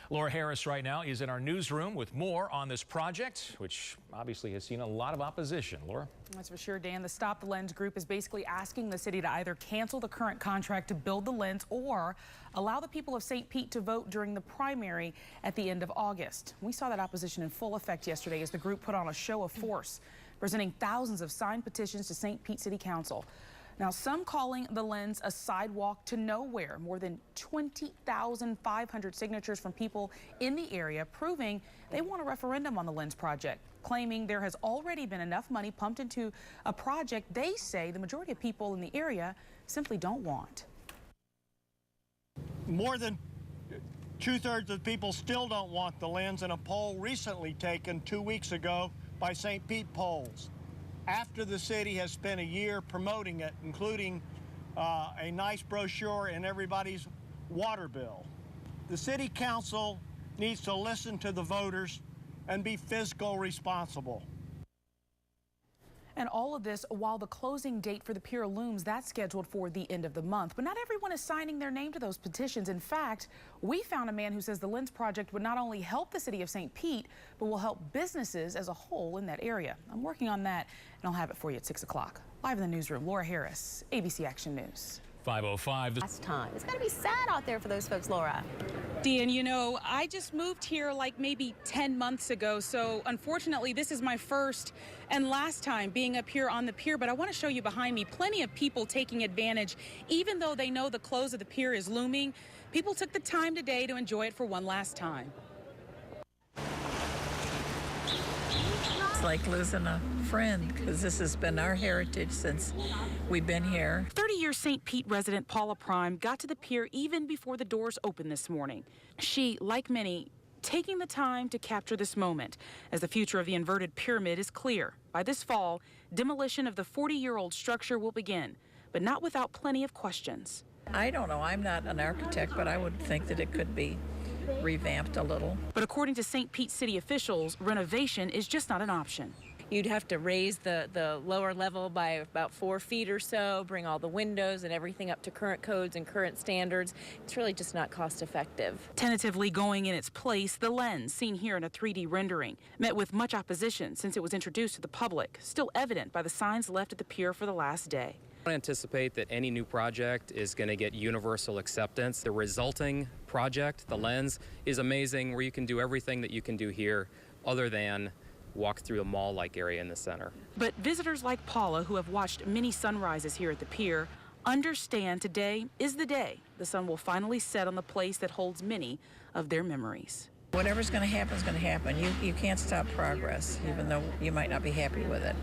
Laura Harris right now is in our newsroom with more on this project, which obviously has seen a lot of opposition. Laura? That's for sure, Dan. The Stop the Lens group is basically asking the city to either cancel the current contract to build the lens or allow the people of St. Pete to vote during the primary at the end of August. We saw that opposition in full effect yesterday as the group put on a show of force, presenting thousands of signed petitions to St. Pete City Council. Now, some calling the lens a sidewalk to nowhere. More than 20,500 signatures from people in the area proving they want a referendum on the lens project, claiming there has already been enough money pumped into a project they say the majority of people in the area simply don't want. More than two-thirds of the people still don't want the lens in a poll recently taken 2 weeks ago by St. Pete Polls, after the city has spent a year promoting it, including a nice brochure in everybody's water bill. The city council needs to listen to the voters and be fiscally responsible. And all of this while the closing date for the pier looms. That's scheduled for the end of the month. But not everyone is signing their name to those petitions. In fact, we found a man who says the lens project would not only help the city of St. Pete, but will help businesses as a whole in that area. I'm working on that, and I'll have it for you at 6 o'clock. Live in the newsroom, Laura Harris, ABC Action News. 5:05. Last time. It's got to be sad out there for those folks, Laura. Dan, you know, I just moved here like maybe 10 months ago, so unfortunately this is my first and last time being up here on the pier, but I want to show you behind me plenty of people taking advantage. Even though they know the close of the pier is looming, people took the time today to enjoy it for one last time. It's like losing a friend, because this has been our heritage since we've been here. 30-year St. Pete resident Paula Prime got to the pier even before the doors opened this morning. She, like many, taking the time to capture this moment, as the future of the inverted pyramid is clear. By this fall, demolition of the 40-year-old structure will begin, but not without plenty of questions. I don't know, I'm not an architect, but I would think that it could be revamped a little. But according to St. Pete city officials, renovation is just not an option. You'd have to raise the lower level by about 4 feet or so, bring all the windows and everything up to current codes and current standards. It's really just not cost effective. Tentatively going in its place, the lens, seen here in a 3D rendering, met with much opposition since it was introduced to the public, still evident by the signs left at the pier for the last day. I anticipate that any new project is going to get universal acceptance. The resulting project, the lens, is amazing, where you can do everything that you can do here other than walk through a mall-like area in the center. But visitors like Paula, who have watched many sunrises here at the pier, understand today is the day the sun will finally set on the place that holds many of their memories. Whatever's going to happen is going to happen. You can't stop progress, even though you might not be happy with it.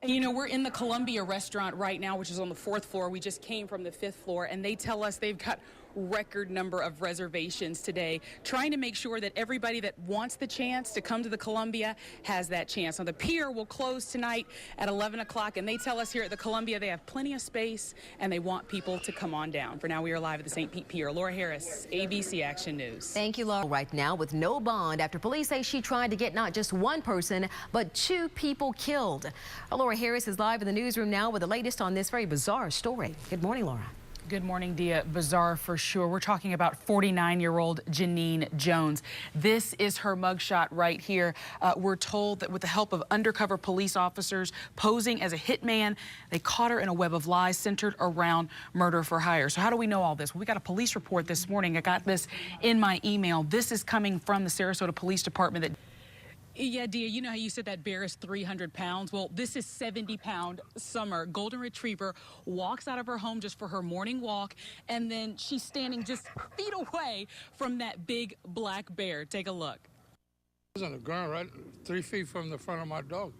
You know, we're in the Columbia restaurant right now, which is on the 4th floor. We just came from the 5th floor, and they tell us they've got record number of reservations today, trying to make sure that everybody that wants the chance to come to the Columbia has that chance. Now, the pier will close tonight at 11 o'clock, and they tell us here at the Columbia they have plenty of space, and they want people to come on down. For now, we are live at the St. Pete Pier. Laura Harris, ABC Action News. Thank you, Laura. Right now with no bond after police say she tried to get not just one person, but 2 people killed. Laura Harris is live in the newsroom now with the latest on this very bizarre story. Good morning, Laura. Good morning, Dia. Bizarre for sure. We're talking about 49-year-old Janine Jones. This is her mugshot right here. We're told that with the help of undercover police officers posing as a hitman, they caught her in a web of lies centered around murder for hire. So how do we know all this? Well, we got a police report this morning. I got this in my email. This is coming from the Sarasota Police Department that Yeah, Dia, you know how you said that bear is 300 pounds? Well, this is 70-pound Summer, golden retriever, walks out of her home just for her morning walk, and then she's standing just feet away from that big black bear. Take a look. It was on the ground right 3 feet from the front of my dog.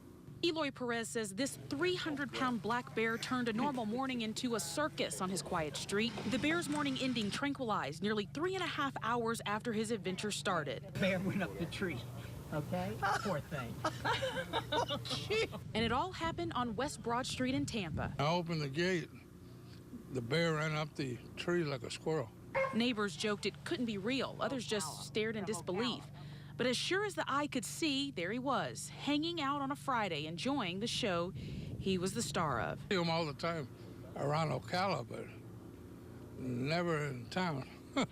Eloy Perez says this 300-pound black bear turned a normal morning into a circus on his quiet street. The bear's morning ending tranquilized nearly 3.5 hours after his adventure started. Bear went up the tree. Okay? Poor thing. And it all happened on West Broad Street in Tampa. I opened the gate. The bear ran up the tree like a squirrel. Neighbors joked it couldn't be real. Others just stared in disbelief. But as sure as the eye could see, there he was, hanging out on a Friday, enjoying the show he was the star of. I see him all the time around Ocala, but never in town.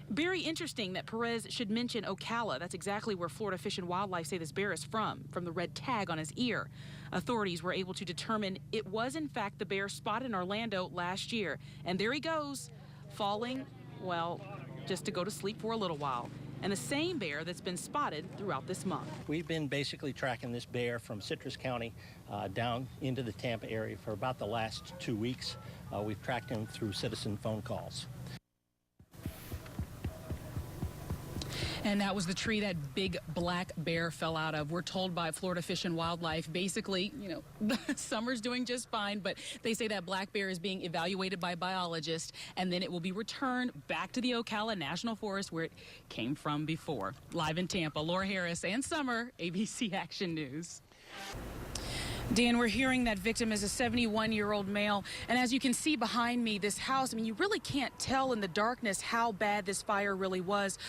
Very interesting that Perez should mention Ocala. That's exactly where Florida Fish and Wildlife say this bear is from the red tag on his ear. Authorities were able to determine it was, in fact, the bear spotted in Orlando last year. And there he goes, falling, well, just to go to sleep for a little while. And the same bear that's been spotted throughout this month. We've been basically tracking this bear from Citrus County down into the Tampa area for about the last 2 weeks. We've tracked him through citizen phone calls. And that was the tree that big black bear fell out of. We're told by Florida Fish and Wildlife, basically, summer's doing just fine, but they say that black bear is being evaluated by biologists, and then it will be returned back to the Ocala National Forest where it came from before. Live in Tampa, Laura Harris and Summer, ABC Action News. Dan, we're hearing that victim is a 71-year-old male. And as you can see behind me, this house, I mean, you really can't tell in the darkness how bad this fire really was.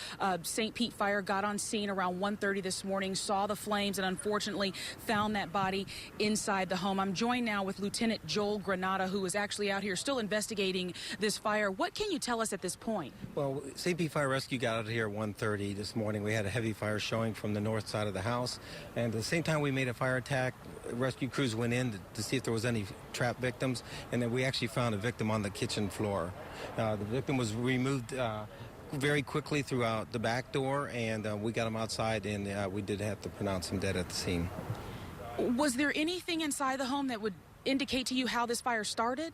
St. Pete Fire got on scene around 1:30 this morning, saw the flames, and unfortunately found that body inside the home. I'm joined now with Lieutenant Joel Granata, who is actually out here still investigating this fire. What can you tell us at this point? Well, St. Pete Fire Rescue got out of here at 1:30 this morning. We had a heavy fire showing from the north side of the house. And at the same time we made a fire attack, rescue crews went in to see if there was any trapped victims, and then we actually found a victim on the kitchen floor. The victim was removed very quickly throughout the back door, and we got him outside, and we did have to pronounce him dead at the scene. Was there anything inside the home that would indicate to you how this fire started?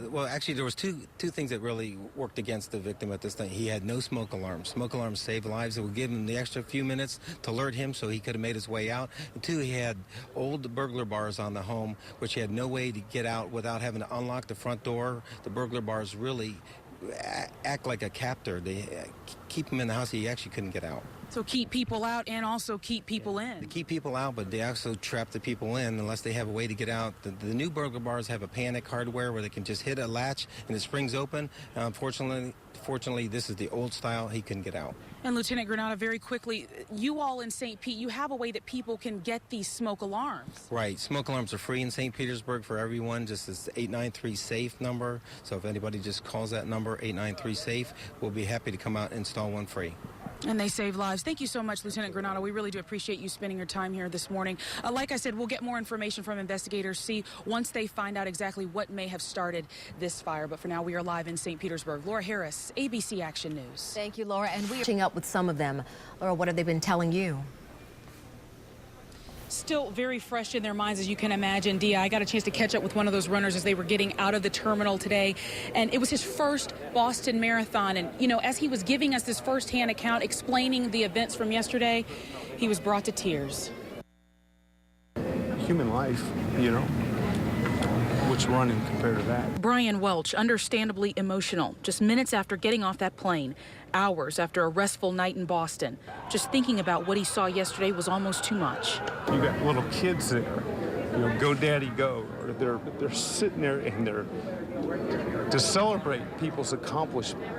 Well, actually, there was two things that really worked against the victim at this time. He had no smoke alarms. Smoke alarms save lives. It would give him the extra few minutes to alert him so he could have made his way out. And two, he had old burglar bars on the home, which he had no way to get out without having to unlock the front door. The burglar bars really act like a captor. They keep him in the house. He actually couldn't get out. So keep people out and also keep people in. They keep people out, but they also trap the people in unless they have a way to get out. The new burglar bars have a panic hardware where they can just hit a latch and it springs open. Fortunately, this is the old style. He couldn't get out. And Lieutenant Granata, very quickly, you all in St. Pete, you have a way that people can get these smoke alarms. Right. Smoke alarms are free in St. Petersburg for everyone. Just this 893-SAFE number. So if anybody just calls that number, 893-SAFE, we'll be happy to come out and install one free. And they save lives. Thank you so much, Lieutenant Granata. We really do appreciate you spending your time here this morning. Like I said, we'll get more information from investigators, see once they find out exactly what may have started this fire. But for now, we are live in St. Petersburg. Laura Harris, ABC Action News. Thank you, Laura. And we're catching up with some of them. Laura, what have they been telling you? Still very fresh in their minds, as you can imagine. Dia, I got a chance to catch up with one of those runners as they were getting out of the terminal today, and it was his first Boston Marathon. And, as he was giving us this firsthand account, explaining the events from yesterday, he was brought to tears. Human life, what's running compared to that? Brian Welch, understandably emotional, just minutes after getting off that plane, hours after a restful night in Boston. Just thinking about what he saw yesterday was almost too much. You got little kids there, go daddy go, or they're sitting there and they're to celebrate people's accomplishment.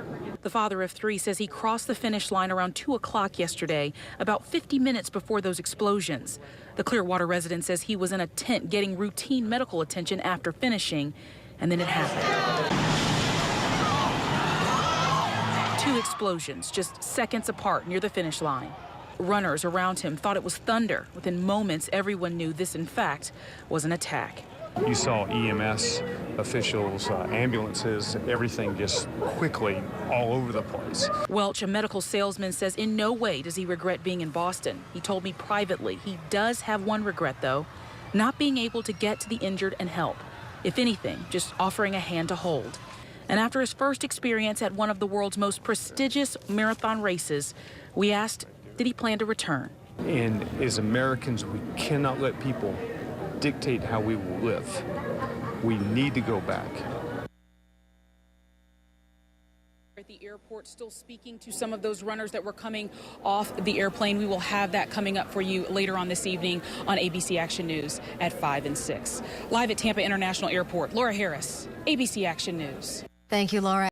The father of three says he crossed the finish line around 2 o'clock yesterday, about 50 minutes before those explosions. The Clearwater resident says he was in a tent getting routine medical attention after finishing, and then it happened. 2 explosions just seconds apart near the finish line. Runners around him thought it was thunder. Within moments, everyone knew this, in fact, was an attack. You saw EMS officials, ambulances, everything just quickly all over the place. Welch, a medical salesman, says in no way does he regret being in Boston. He told me privately he does have one regret, though, not being able to get to the injured and help. If anything, just offering a hand to hold. And after his first experience at one of the world's most prestigious marathon races, we asked, did he plan to return? And as Americans, we cannot let people dictate how we will live. We need to go back. At the airport, still speaking to some of those runners that were coming off the airplane. We will have that coming up for you later on this evening on ABC Action News at 5 and 6. Live at Tampa International Airport, Laura Harris, ABC Action News. Thank you, Laura.